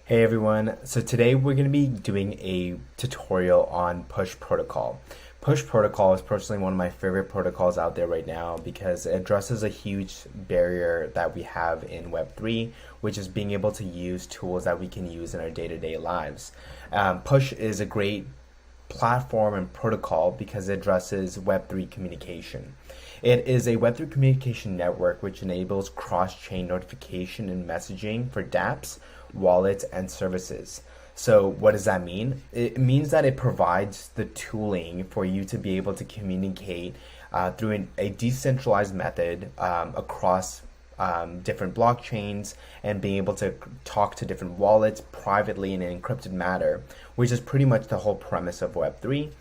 Hey everyone, so today we're going to be doing a tutorial on push protocol. Push protocol is personally one of my favorite protocols out there right now because it addresses a huge barrier that we have in Web3, which is being able to use tools that we can use in our day-to-day lives. Push is a great platform and protocol because it addresses Web3 communication. It is a Web3 communication network which enables cross-chain notification and messaging for dApps, wallets, and services. So what does that mean? It means that it provides the tooling for you to be able to communicate through a decentralized method across different blockchains and being able to talk to different wallets privately in an encrypted manner, which is pretty much the whole premise of Web3.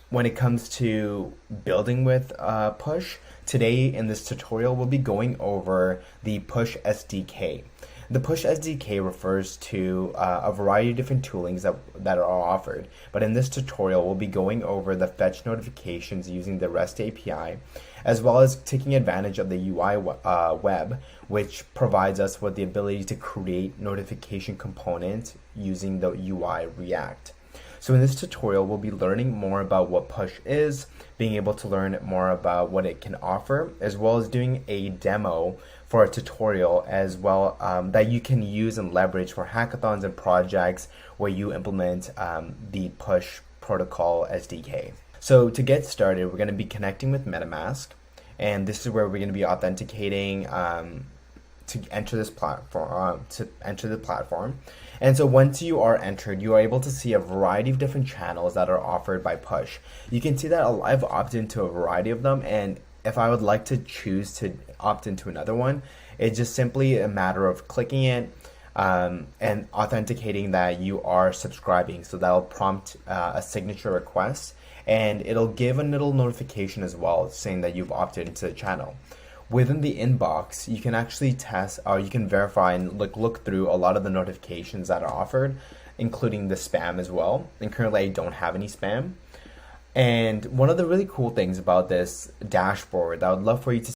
When it comes to building with Push, today in this tutorial we'll be going over the Push SDK. The Push SDK refers to a variety of different toolings that are offered, but in this tutorial we'll be going over the fetch notifications using the REST API, as well as taking advantage of the UI web, which provides us with the ability to create notification components using the UI React. So in this tutorial, we'll be learning more about what Push is, being able to learn more about what it can offer, as well as doing a demo for a tutorial as well that you can use and leverage for hackathons and projects where you implement the Push protocol SDK. So to get started, we're going to be connecting with MetaMask, and this is where we're going to be authenticating to enter this platform, the platform. And so once you are entered, you are able to see a variety of different channels that are offered by Push. You can see that I've opted into a variety of them, and if I would like to choose to opt into another one, it's just simply a matter of clicking it and authenticating that you are subscribing. So that'll prompt a signature request, and it'll give a little notification as well saying that you've opted into the channel. Within the inbox, you can actually test or you can verify and look through a lot of the notifications that are offered, including the spam as well. And currently I don't have any spam. And one of the really cool things about this dashboard that I would love for you to